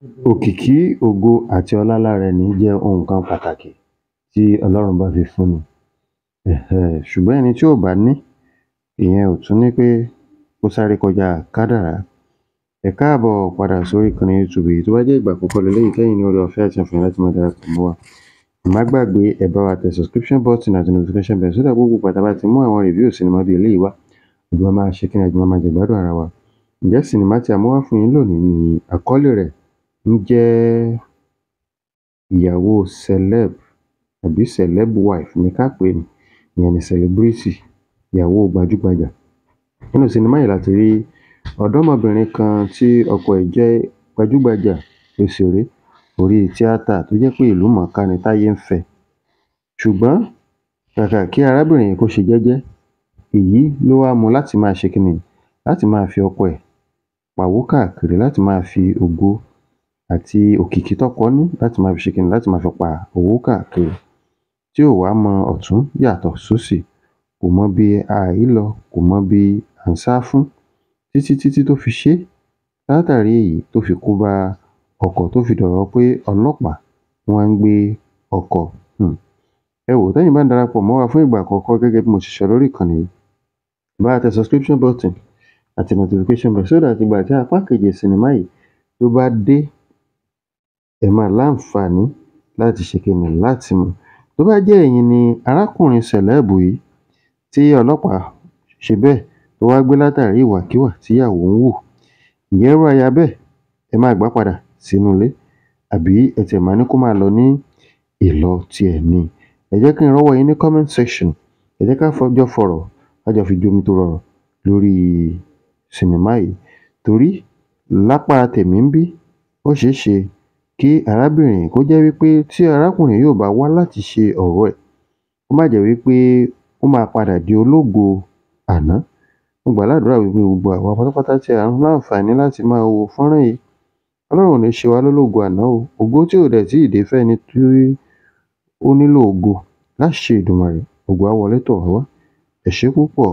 Òkìkí, ògo àti ọlá lára ẹni jẹ́ ohun kan pàtàkì tí Ọlọ́run bá fi fún ni. Ṣùgbọ́n ẹni tí ò bá ní, ìyẹn ò tún ní pé kó sáré kọjá kádàrá. Ẹ káàbọ̀ padà sórí ìkànnì YouTube yìí. Tó bá jẹ́ ìgbà àkọ́kọ́ leléyìí tẹ́yin ní oore ọ̀fẹ́ àti àǹfààní láti máa darapọ̀ mọ́ wa. Ẹ má gbàgbé ẹ bá wa tẹ subscription button àti notification bell so that gbogbo ìgbà tá bá ti mú àwọn review sinimá bí eléyìí wá, àjọ máa ṣe kíni, àjọ máa jẹ ìgbádùn ara wa. Ǹjẹ́ sinimá tí a mú wá fún yín lónìí ni àkọ́lé rẹ̀ ń jẹ́ ìyàwó celeb àbí celeb wife ní ká pè ní, ìyẹn ni celebrity, ìyàwó gbajúgbajà. Nínú sinimá yìí láti rí ọ̀dọ́mọbìnrin kan tí ọkọ ẹ̀ jẹ́ gbajúgbajà òṣèré orí tíátà tó jẹ́ pé ìlú mọ̀ọ́ká ni táyé ń fẹ́. Ṣùgbọ́n kàkà kí arábìnrin yìí kó ṣe jẹ́jẹ́, èyí ló wá mú láti máa ṣe kíni, láti máa fi ọkọ ẹ̀ pawó káàkiri, láti máa fi ògo àti òkìkí tọ́kọ ní láti máa fi ṣe kíni, láti máa fi pa owó káàkiri, tí ò wá mọ ọ̀tún yàtọ̀ sósì, kò mọ bí a í lọ, kò mọ bí à ń sá fún, títí tó fi ṣe látàrí èyí tó fi kó bá ọkọ, tó fi dọ̀rọ̀ pé ọlọ́pàá wọ́n ń gbé ọkọ. Ẹ wò, tẹ́yin bá ń darapọ̀ mọ́ wa fún ìgbà àkọ́kọ́ gẹ́gẹ́ bí mo ṣe sọ lórí ìkànnì yìí, bá wa tẹ subscription button àti notification bell so that ìgbà tí apá kejì sinimá yìí tó bá dé, ẹ máa láǹfààní láti ṣe kíni, láti mọ̀. Tó bá jẹ́ ẹ̀yin ni arákùnrin celeb yìí tí ọlọ́pàá ṣe bẹ́ẹ̀ tó wá gbé látàrí ìwàkíwà tí ìyàwó ń wù, ǹjẹ́ irú aya bẹ́ẹ̀ ẹ máa gbà padà sínú ilé àbí ẹ tiẹ̀ máa ní kó máa lọ ní ìlọ tiẹ̀ ni? Ẹ jẹ́ kí n rọ́wọ́ yín ní comment section. Ẹ jẹ́ ká jọ fọ̀rọ̀, ká jọ fi jomi tó rọrọ̀ lórí sinimá yìí. Torí lápá tèmi ń bí, ó ṣeé ṣe kí arábìnrin kó jẹ́ wípé tí arákùnrin yóò bá wá láti ṣe ọ̀rọ̀ ẹ̀, kó má jẹ́ wípé ó máa padà di ológo àná. Mo gbà ládùúrà wípé gbogbo àwa pátápátá tí a ń láǹfààní láti máa wo fọ́nrán yìí, Ọlọ́run ò ní ṣe wá lólógo àná o. Ògo tí ò dẹ̀ tí ì dé fẹ́ni tí ó nílò ògo láṣẹ Èdùmàrè, ògo á wọlé tọ̀ wá wá. Ẹ ṣé púpọ̀.